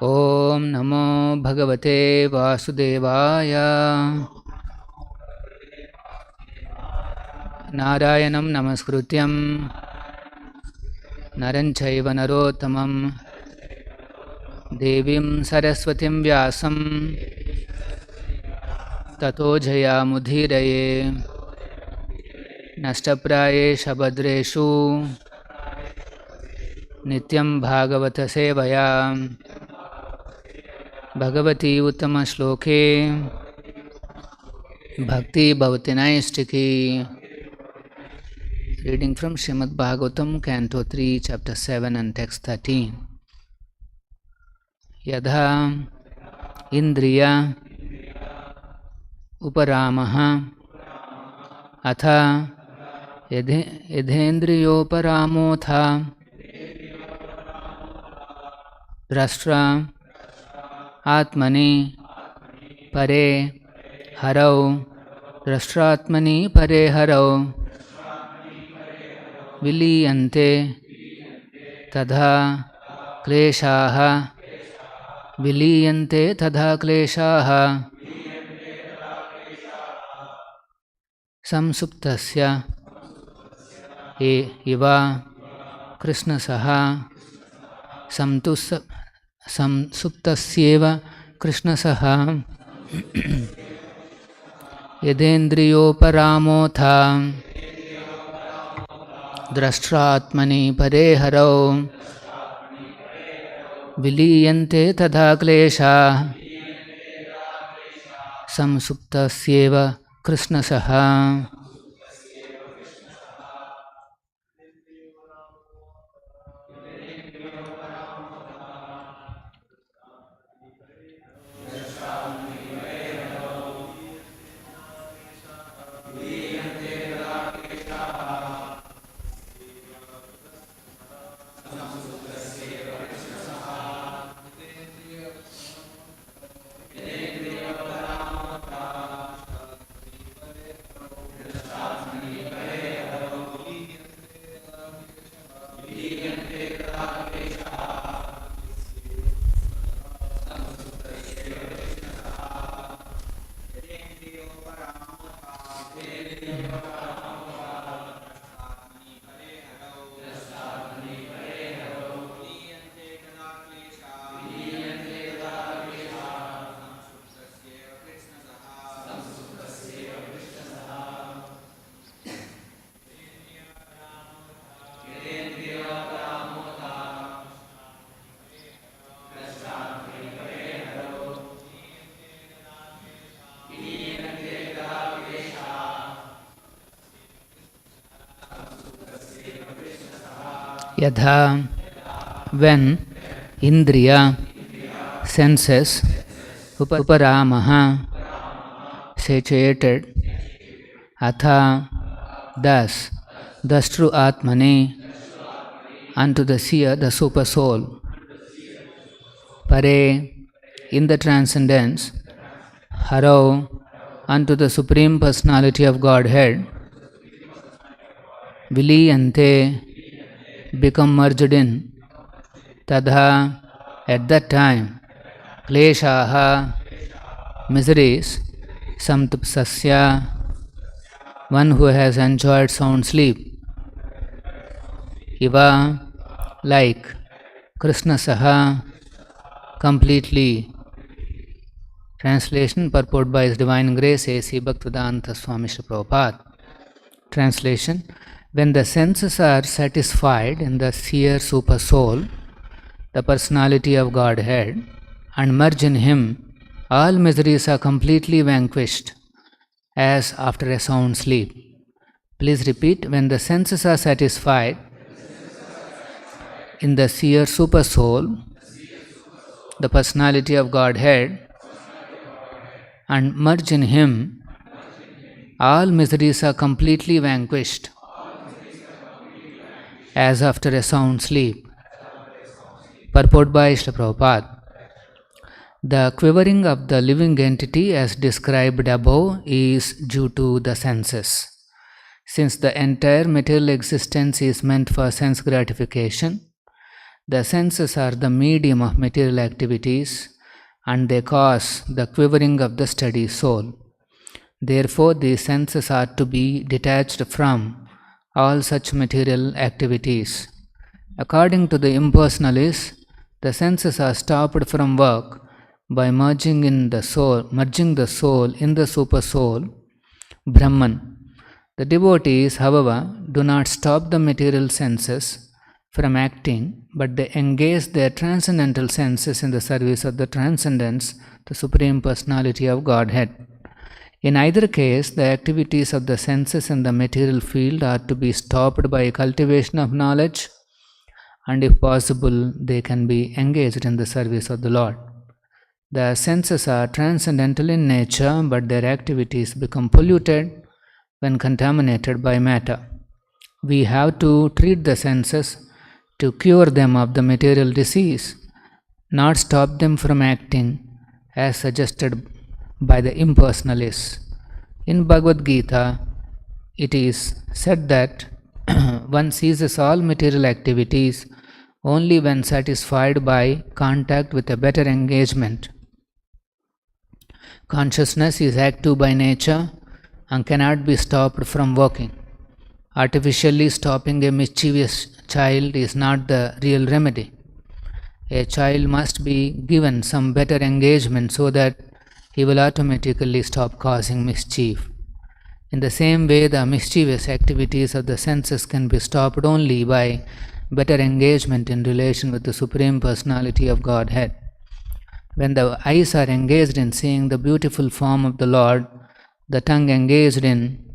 Om Namo Bhagavate Vasudevaya. Narayanam Namaskrutyam Naranchaiva Narottamam Devim Saraswatim Vyasam Tato Jayamudhiraye Nashtapraye Shabadreshu Nityam Bhagavata Sevaya Bhagavati Uttama Shloke Bhakti Bhavati Naistiki. Reading from Srimad Bhagavatam, Canto 3, Chapter 7 and Text 13. Yadha Indriya Uparamaha Atha Yadhendriyoparamottha Drashtra Atmani Pare Harau Drashtraatmani Pare Harau Viliyante Tadha Kleshaha Viliyante Tadha Kleshaha Samsuptasya Iva Krishnasaha Samsuptasyeva Krishnasaha Yadendriyoparamotha Drashtraatmani Pare Harau Viliyante Tadha Klesha Samsuptasyeva Krishnasaha. Yadha, when Indriya, senses, Uparamaha, satiated, Atha, thus through Atmani, unto the seer, the Supersoul, Pare, in the transcendence, Harau, unto the Supreme Personality of Godhead, Viliyante, become merged in, Tadha, at that time, Kleshaha, miseries, Samtupsasya, one who has enjoyed sound sleep, Iva, like, Krishnasaha, completely. Translation, purport by His Divine Grace, A.C. Bhaktivedanta Swami Srila Prabhupada. Translation, when the senses are satisfied in the seer-Supersoul, the personality of Godhead, and merge in Him, all miseries are completely vanquished, as after a sound sleep. Please repeat, when the senses are satisfied in the seer-Supersoul, the personality of Godhead, and merge in Him, all miseries are completely vanquished, as after a sound sleep. Purport by Srila Prabhupada. The quivering of the living entity as described above is due to the senses. Since the entire material existence is meant for sense gratification, The senses are the medium of material activities and they cause the quivering of the steady soul. Therefore, these senses are to be detached from all such material activities. According to the impersonalists, the senses are stopped from work by merging the soul in the Supersoul, Brahman. The devotees, however, do not stop the material senses from acting, but they engage their transcendental senses in the service of the transcendence, the Supreme Personality of Godhead. In either case, the activities of the senses in the material field are to be stopped by cultivation of knowledge, and if possible, they can be engaged in the service of the Lord. The senses are transcendental in nature, but their activities become polluted when contaminated by matter. We have to treat the senses to cure them of the material disease, not stop them from acting as suggested by the impersonalists. In Bhagavad Gita, it is said that one ceases all material activities only when satisfied by contact with a better engagement. Consciousness is active by nature and cannot be stopped from working. Artificially stopping a mischievous child is not the real remedy. A child must be given some better engagement so that he will automatically stop causing mischief. In the same way, the mischievous activities of the senses can be stopped only by better engagement in relation with the Supreme Personality of Godhead. When the eyes are engaged in seeing the beautiful form of the Lord, the tongue engaged in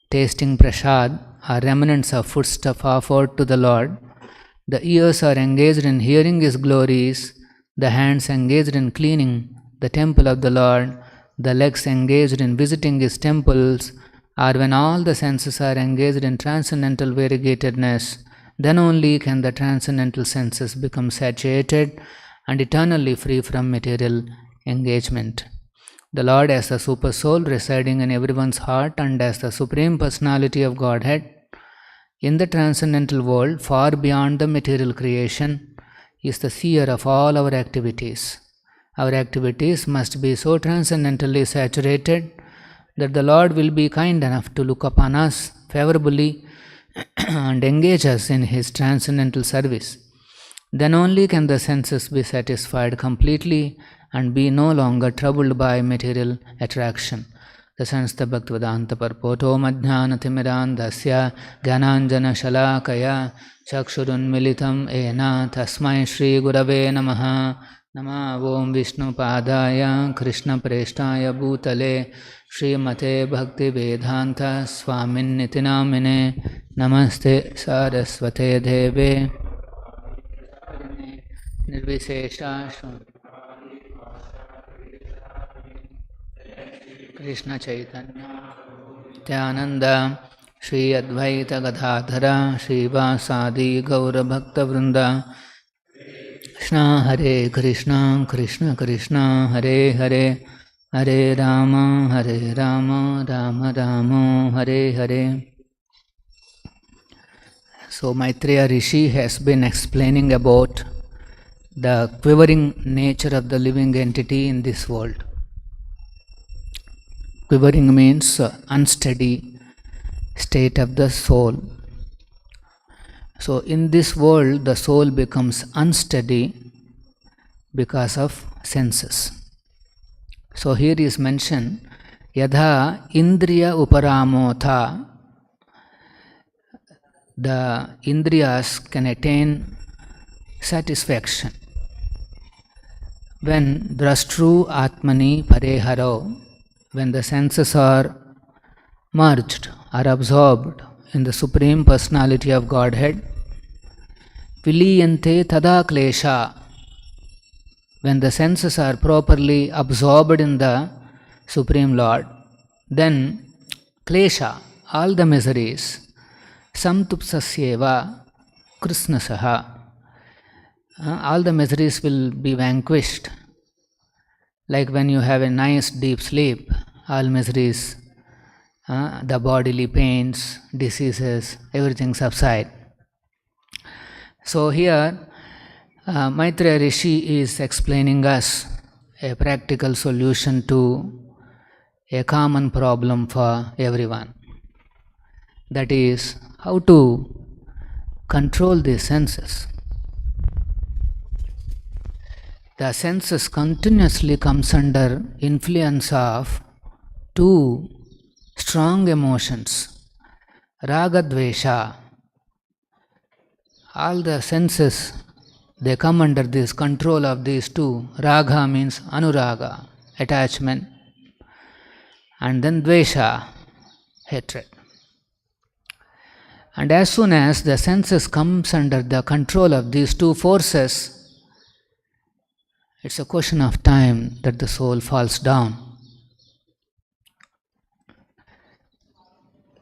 tasting prasad or remnants of foodstuff offered to the Lord, the ears are engaged in hearing His glories, the hands engaged in cleaning the temple of the Lord, the legs engaged in visiting His temples, or when all the senses are engaged in transcendental variegatedness, then only can the transcendental senses become satiated and eternally free from material engagement. The Lord as the Supersoul residing in everyone's heart and as the Supreme Personality of Godhead in the transcendental world far beyond the material creation is the seer of all our activities. Our activities must be so transcendentally saturated that the Lord will be kind enough to look upon us favorably and engage us in His transcendental service. Then only can the senses be satisfied completely and be no longer troubled by material attraction. The Sansta Bhaktivedanta Parpoto Madhyanatimiran Dasya Gyananjana Shalakaya Chakshurun Militam Ena Tasmai Shri Gurave Namaha Nama Om Vishnu Padaya Krishna Preshtaya Bhutale Srimate Bhakti Vedanta Swamin Nitinamine Namaste Saraswate Deve Nirvishesha Krishna Chaitanya Nityananda Shri Advaita Gadadhara Shri Vasadi Gaura Bhakta Vrinda Krishna Hare Krishna Krishna Krishna Hare Hare Hare Rama Rama Rama Hare Hare. So Maitreya Rishi has been explaining about the quivering nature of the living entity in this world. Quivering means unsteady state of the soul. So in this world, the soul becomes unsteady because of senses. So here is mentioned, Yadha Indriya Uparamotha, the Indriyas can attain satisfaction. When Drastru Atmani Pareharo, when the senses are merged or absorbed in the Supreme Personality of Godhead, Viliyante Tada Klesha, when the senses are properly absorbed in the Supreme Lord, then Klesha, all the miseries, Samtupsasyeva Krishnasaha, all the miseries will be vanquished. Like when you have a nice deep sleep, all miseries, the bodily pains, diseases, everything subside. So here, Maitreya Rishi is explaining us a practical solution to a common problem for everyone. That is, how to control the senses. The senses continuously comes under influence of two strong emotions, raga dvesha. All the senses, they come under this control of these two. Raga means anuraga, attachment, and then dvesha, hatred. And as soon as the senses comes under the control of these two forces, it's a question of time that the soul falls down.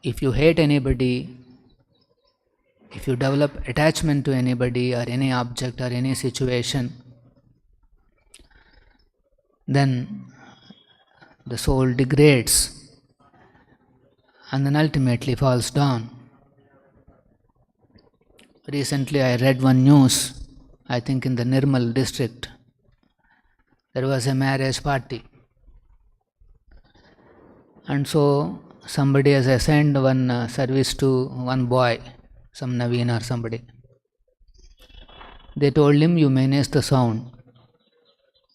If you hate anybody, if you develop attachment to anybody or any object or any situation, then the soul degrades and then ultimately falls down. Recently I read one news, I think in the Nirmal district, there was a marriage party. And so somebody has assigned one service to one boy, some Naveen or somebody. They told him, you manage the sound,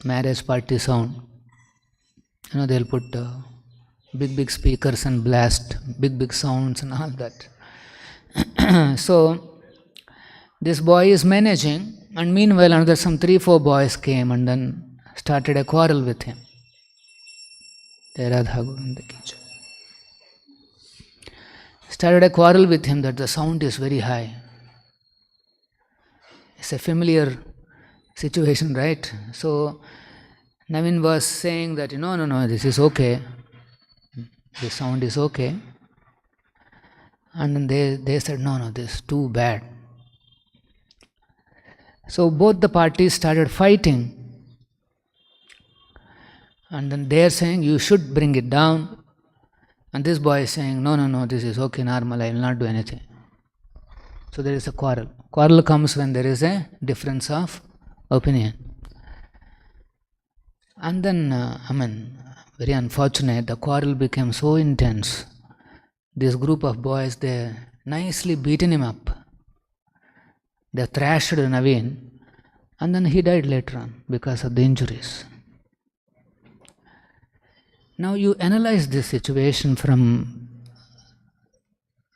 marriage party sound. They'll put big speakers and blast big sounds and all that. So this boy is managing, and meanwhile another some 3-4 boys came and then started a quarrel with him. Started a quarrel with him that the sound is very high. It's a familiar situation, right? So Naveen was saying that, no, this is okay. This sound is okay. And then they said, no, this is too bad. So both the parties started fighting. And then they are saying, you should bring it down. And this boy is saying, no, this is okay, normal, I will not do anything. So there is a quarrel. Quarrel comes when there is a difference of opinion. And then, very unfortunate, the quarrel became so intense. This group of boys, they nicely beaten him up. They thrashed Naveen, and then he died later on because of the injuries. Now you analyze this situation from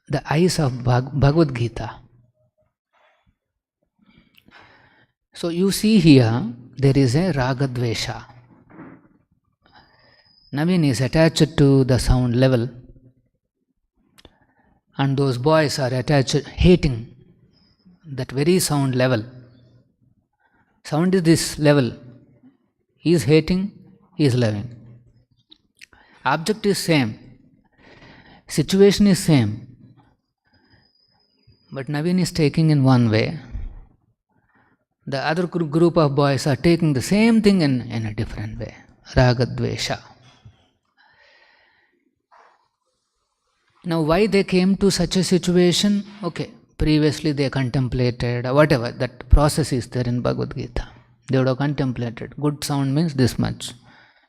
the eyes of Bhagavad Gita. So you see here, there is a raga dvesha. Naveen is attached to the sound level, and those boys are attached, hating that very sound level. Sound is this level. He is hating, he is loving. Object is same, situation is same, but Naveen is taking in one way. The other group of boys are taking the same thing in a different way. Raga dvesha. Now why they came to such a situation? Okay, previously they contemplated, whatever, that process is there in Bhagavad Gita. They would have contemplated. Good sound means this much.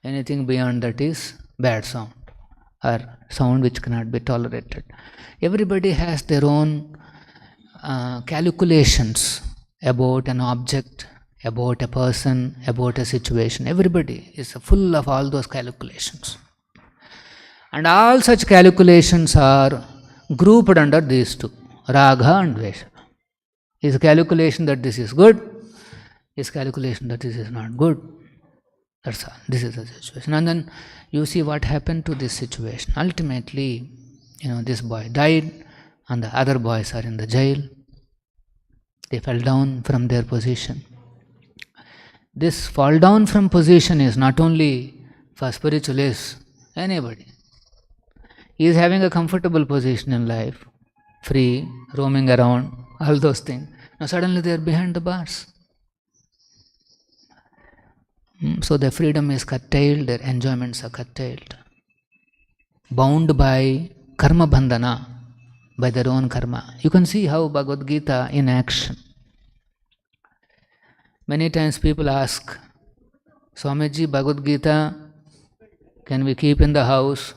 Anything beyond that is bad sound, or sound which cannot be tolerated. Everybody has their own calculations about an object, about a person, about a situation. Everybody is full of all those calculations. And all such calculations are grouped under these two, raga and dvesha. His calculation that this is good, his calculation that this is not good. That's all. This is the situation. And then you see what happened to this situation. Ultimately, this boy died and the other boys are in the jail. They fell down from their position. This fall down from position is not only for spiritualists, anybody. He is having a comfortable position in life, free, roaming around, all those things. Now suddenly they are behind the bars. So their freedom is curtailed, their enjoyments are curtailed. Bound by karma bandhana, by their own karma. You can see how Bhagavad Gita in action. Many times people ask, Swamiji, Bhagavad Gita, can we keep in the house?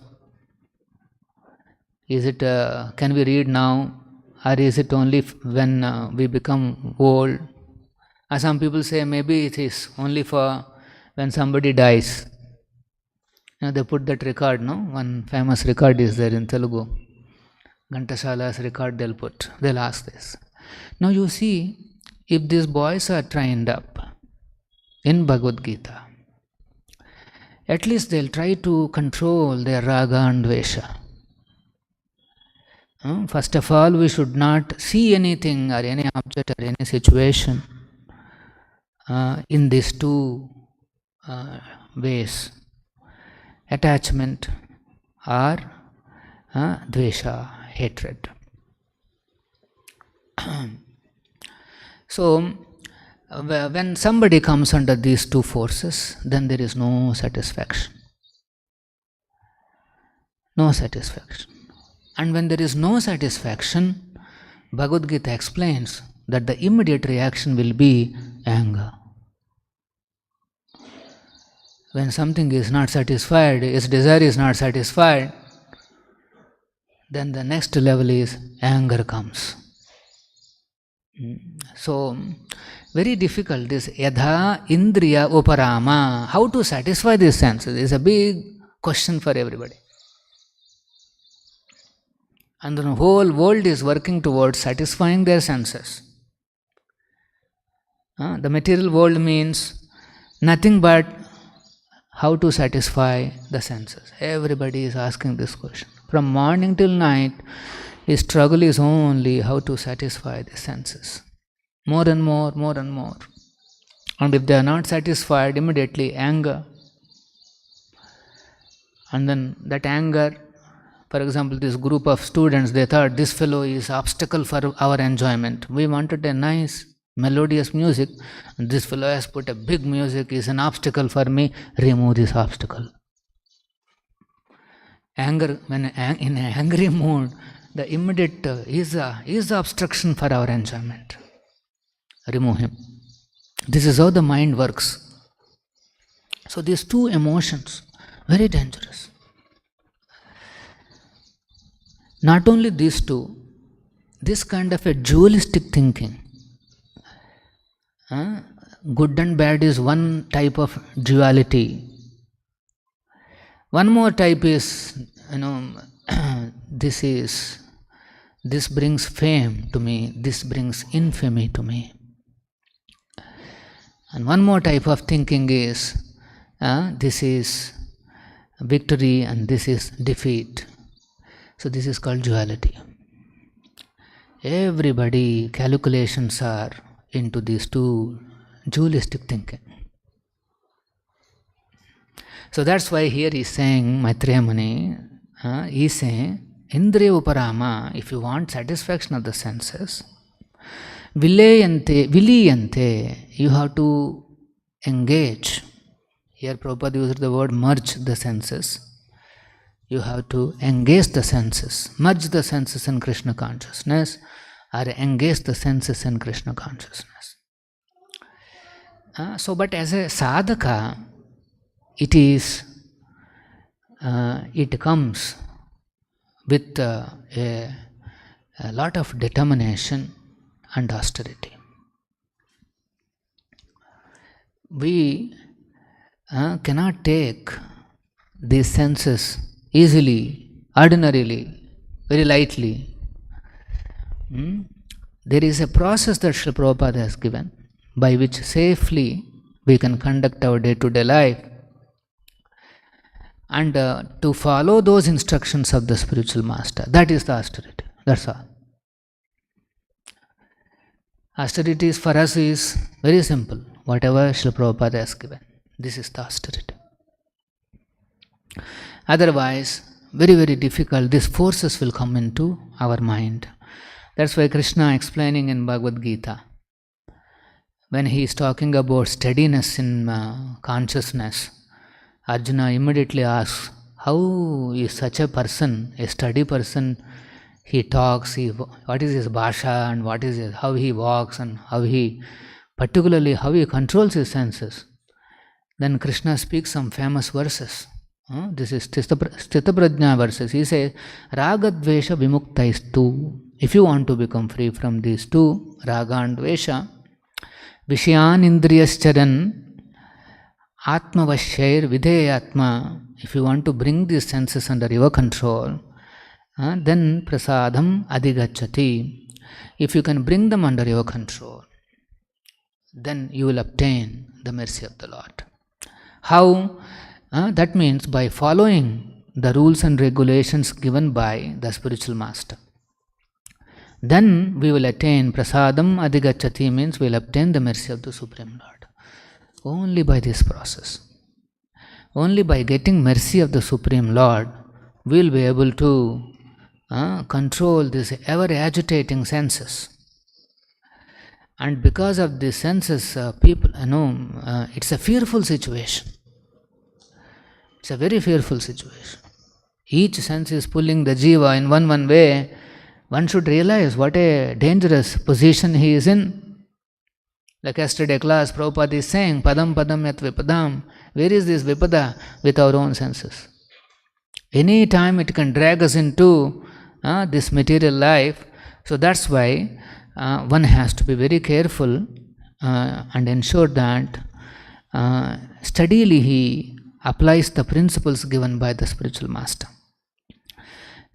Is it, can we read now? Or is it only when we become old? Or some people say maybe it is only for when somebody dies. They put that record, no? One famous record is there in Telugu. Ghantasala's record they'll ask this. Now you see, if these boys are trained up in Bhagavad Gita, at least they'll try to control their raga and dvesha. First of all, we should not see anything or any object or any situation in these two ways, attachment or dvesha, hatred. So, when somebody comes under these two forces, then there is no satisfaction. No satisfaction. And when there is no satisfaction, Bhagavad Gita explains that the immediate reaction will be anger. When something is not satisfied, its desire is not satisfied, then the next level is anger comes. So, very difficult, this yadha indriya uparama, how to satisfy these senses is a big question for everybody. And the whole world is working towards satisfying their senses. The material world means nothing but how to satisfy the senses. Everybody is asking this question. From morning till night, his struggle is only how to satisfy the senses. More and more, more and more. And if they are not satisfied, immediately anger. And then that anger, for example, this group of students, they thought this fellow is obstacle for our enjoyment. We wanted a nice melodious music, and this fellow has put a big music, is an obstacle for me, remove this obstacle. Anger, when in an angry mood, the immediate is the obstruction for our enjoyment. Remove him. This is how the mind works. So these two emotions, very dangerous. Not only these two, this kind of a dualistic thinking, good and bad is one type of duality. One more type is, this brings fame to me, this brings infamy to me. And one more type of thinking is, this is victory and this is defeat. So this is called duality. Everybody, calculations are into these two dualistic thinking. So that's why here he is saying, Maitreya Muni, he is saying, Indriya Uparama, if you want satisfaction of the senses, viliyante, you have to engage. Here Prabhupada used the word merge the senses. You have to engage the senses, merge the senses in Krishna consciousness, or engage the senses in Krishna consciousness. But as a sadhaka, it comes with a lot of determination and austerity. We cannot take these senses easily, ordinarily, very lightly. There is a process that Srila Prabhupada has given by which safely we can conduct our day-to-day life and to follow those instructions of the spiritual master. That is the austerity. That's all. Austerities for us is very simple. Whatever Srila Prabhupada has given, this is the austerity. Otherwise, very, very difficult, these forces will come into our mind. That's why Krishna explaining in Bhagavad Gita, when he is talking about steadiness in consciousness, Arjuna immediately asks, how is such a person, a steady person, he talks, what is his bhasha and how he walks and how he particularly how he controls his senses. Then Krishna speaks some famous verses. This is Sthita Prajna verses. He says, Raga Dvesha Vimuktaistu. If you want to become free from these two, Raga and Dvesha, Vishyan Indriyascharan, Atma Vashair Videyatma, if you want to bring these senses under your control, then Prasadam Adigachati. If you can bring them under your control, then you will obtain the mercy of the Lord. How? That means by following the rules and regulations given by the spiritual master. Then we will attain Prasadam Adigachati, means we will obtain the mercy of the Supreme Lord. Only by this process. Only by getting mercy of the Supreme Lord, we will be able to control these ever agitating senses. And because of these senses, people, it's a fearful situation. It's a very fearful situation. Each sense is pulling the jiva in one way. One should realize what a dangerous position he is in. Like yesterday class, Prabhupada is saying, Padam Padam Yat Vipadam. Where is this Vipada? With our own senses. Any time it can drag us into this material life. So that's why one has to be very careful and ensure that steadily he applies the principles given by the spiritual master.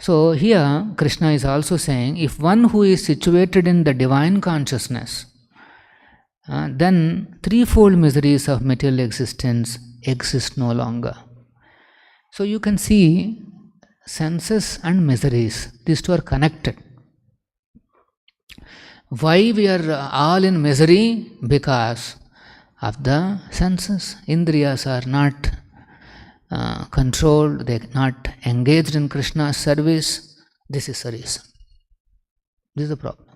So here Krishna is also saying, if one who is situated in the divine consciousness, then threefold miseries of material existence exist no longer. So you can see senses and miseries, these two are connected. Why we are all in misery? Because of the senses. Indriyas are not controlled, they are not engaged in Krishna's service. This is the reason. This is the problem.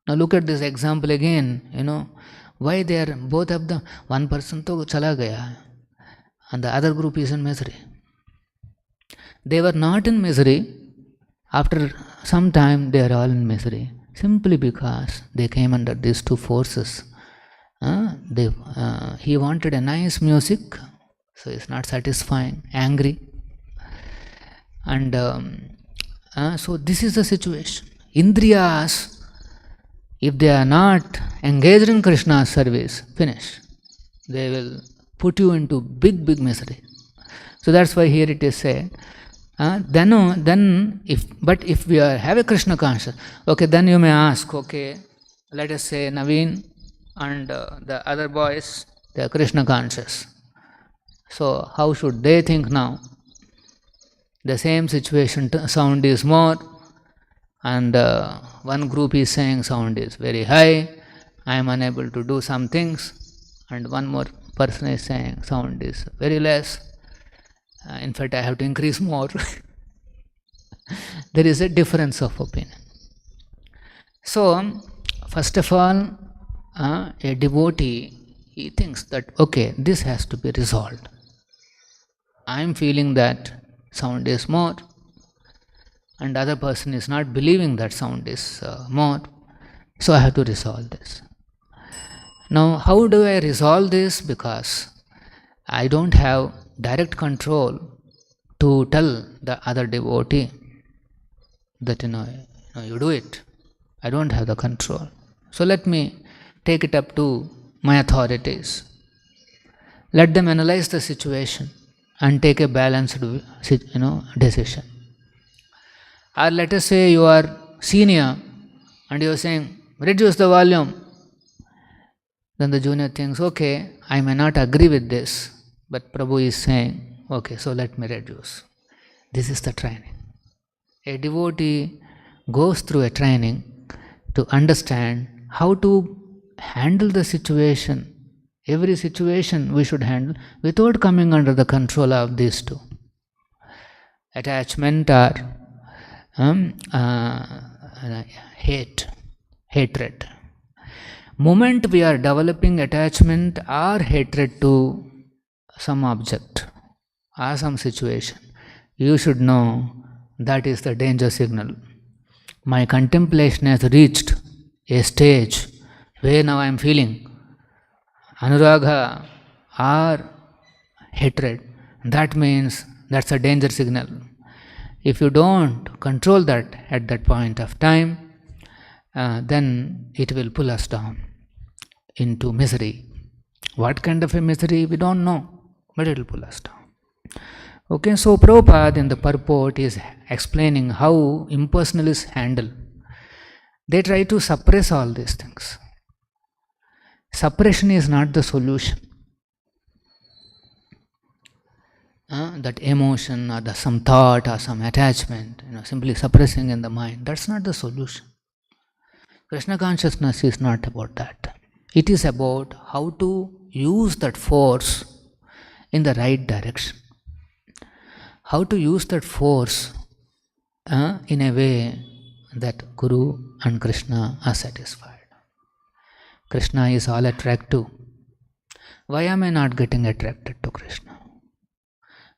Now look at this example again, why they are both of them, one person to chala gaya and the other group is in misery. They were not in misery, after some time they are all in misery, simply because they came under these two forces. He wanted a nice music, so it's not satisfying, angry. And so this is the situation. Indriyas, if they are not engaged in Krishna's service, finish. They will put you into big misery. So that's why here it is said, if we have a Krishna consciousness, okay, then you may ask, okay, let us say Naveen and the other boys, they are Krishna conscious. So how should they think now? The same situation, sound is more, and one group is saying sound is very high, I am unable to do some things, and one more person is saying sound is very less, in fact I have to increase more. There is a difference of opinion. So first of all, a devotee, he thinks that okay, this has to be resolved. I am feeling that sound is more, and other person is not believing that sound is more, so I have to resolve this. Now how do I resolve this? Because I don't have direct control to tell the other devotee that you do it. I don't have the control. So let me take it up to my authorities. Let them analyze the situation and take a balanced decision. Or let us say you are senior and you are saying, reduce the volume. Then the junior thinks, okay, I may not agree with this, but Prabhu is saying, okay, so let me reduce. This is the training. A devotee goes through a training to understand how to handle the situation. Every situation we should handle without coming under the control of these two. Attachment or hatred. Moment we are developing attachment or hatred to some object or some situation, you should know that is the danger signal. My contemplation has reached a stage where now I am feeling anuraga or hatred, that means that's a danger signal. If you don't control that at that point of time, then it will pull us down into misery. What kind of a misery, we don't know, but it will pull us down. Okay, so Prabhupada in the purport is explaining how impersonalists handle. They try to suppress all these things. Suppression is not the solution. That emotion or some thought or some attachment, simply suppressing in the mind, that's not the solution. Krishna consciousness is not about that. It is about how to use that force in the right direction. How to use that force in a way that Guru and Krishna are satisfied. Krishna is all attractive. Why am I not getting attracted to Krishna?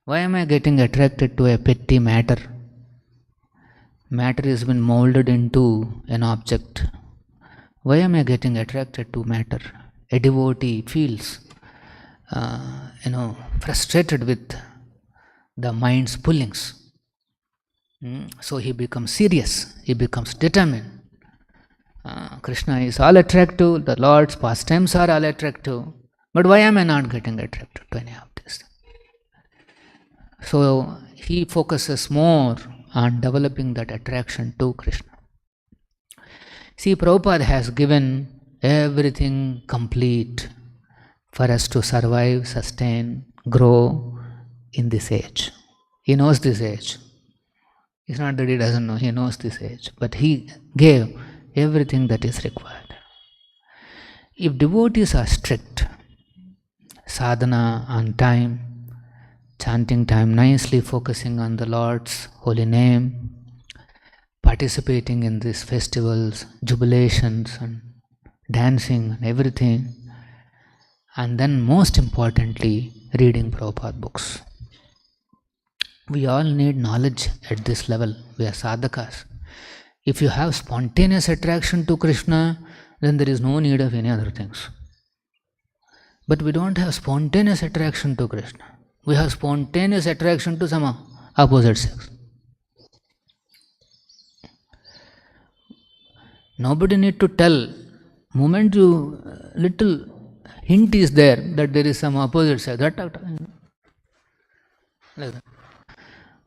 Why am I getting attracted to a petty matter? Matter has been molded into an object. Why am I getting attracted to matter? A devotee feels, frustrated with the mind's pullings. So he becomes serious. He becomes determined. Krishna is all attractive. The Lord's pastimes are all attractive. But why am I not getting attracted to any of this? So he focuses more on developing that attraction to Krishna. See, Prabhupada has given everything complete for us to survive, sustain, grow in this age. He knows this age. It's not that he doesn't know, he knows this age. But he gave everything that is required. If devotees are strict, sadhana on time, chanting time nicely, focusing on the Lord's holy name, participating in these festivals, jubilations and dancing and everything, and then most importantly, reading Prabhupada books. We all need knowledge at this level. We are sadhakas. If you have spontaneous attraction to Krishna, then there is no need of any other things. But we don't have spontaneous attraction to Krishna. We have spontaneous attraction to some opposite sex. Nobody need to tell. Moment you little hint is there that there is some opposite sex, like that.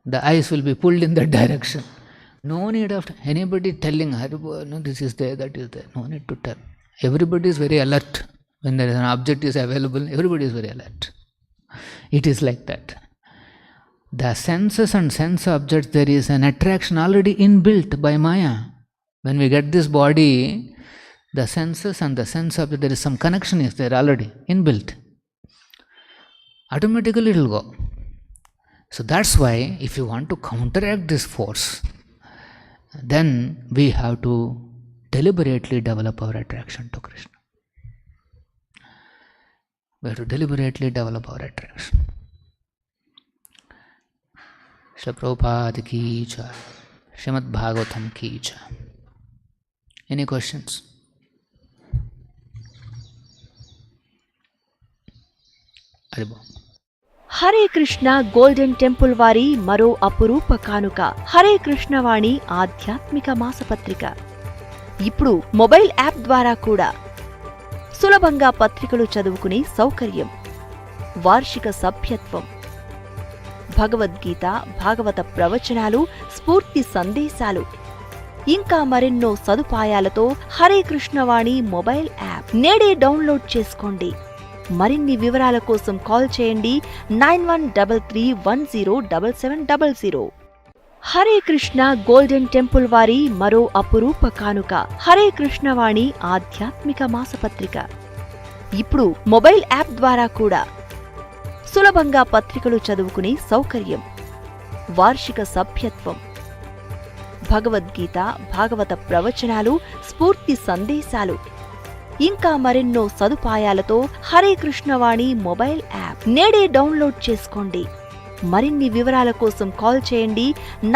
The eyes will be pulled in that direction. No need of anybody telling, no, this is there, that is there. No need to tell. Everybody is very alert. When there is an object is available, everybody is very alert. It is like that. The senses and sense objects, there is an attraction already inbuilt by Maya. When we get this body, the senses and the sense object, there is some connection is there already inbuilt. Automatically it will go. So that's why if you want to counteract this force, then we have to deliberately develop our attraction to Krishna. We have to deliberately develop our attraction. Srila Prabhupada ki jai. Srimad Bhagavatam ki jai. Any questions? Haribo. Hare Krishna golden temple వారి మరో అపురూప కానుక హరే కృష్ణవాణి ఆధ్యాత్మిక మాసపత్రిక. ఇప్పుడు mobile app ద్వారా కూడా సులభంగా పత్రికలు చదువుకునే సౌకర్యం, వార్షిక సభ్యత్వం, భగవద్గీత, భాగవత ప్రవచనాలు, స్ఫూర్తి సందేశాలు, ఇంకా మరెన్నో సదుపాయాలతో హరే కృష్ణవాణి మొబైల్ యాప్ నేడే డౌన్లోడ్ చేసుకోండి. మరిన్ని వివరాల కోసం కాల్ చేయండి 9133107700. హరే కృష్ణ గోల్డెన్ టెంపుల్ వారి మరో అపురూప కానుక హరే కృష్ణవాణి ఆధ్యాత్మిక మాసపత్రిక. ఇప్పుడు మొబైల్ యాప్ ద్వారా కూడా సులభంగా పత్రికలు చదువుకునే సౌకర్యం, వార్షిక సభ్యత్వం, భగవద్గీత, భాగవత ప్రవచనాలు, స్ఫూర్తి సందేశాలు, ఇంకా మరెన్నో సదుపాయాలతో హరే కృష్ణవాణి మొబైల్ యాప్ నేడే డౌన్లోడ్ చేసుకోండి. మరిన్ని వివరాల కోసం కాల్ చేయండి